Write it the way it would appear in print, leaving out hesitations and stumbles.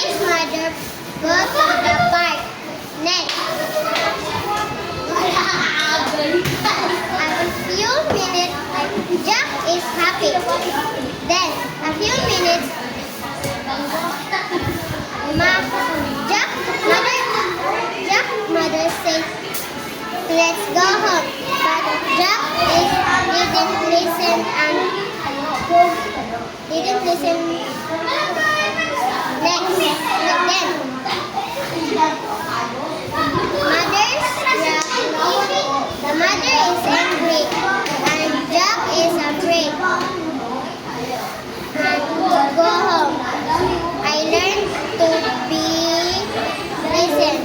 Mother's mother go to the park. Next. A few minutes, Jack is happy. Then, a few minutes, Jack mother says, let's go home. But Jack didn't listen. Next, then, the mother is angry and Jack is afraid. And go home. I learned to be listen.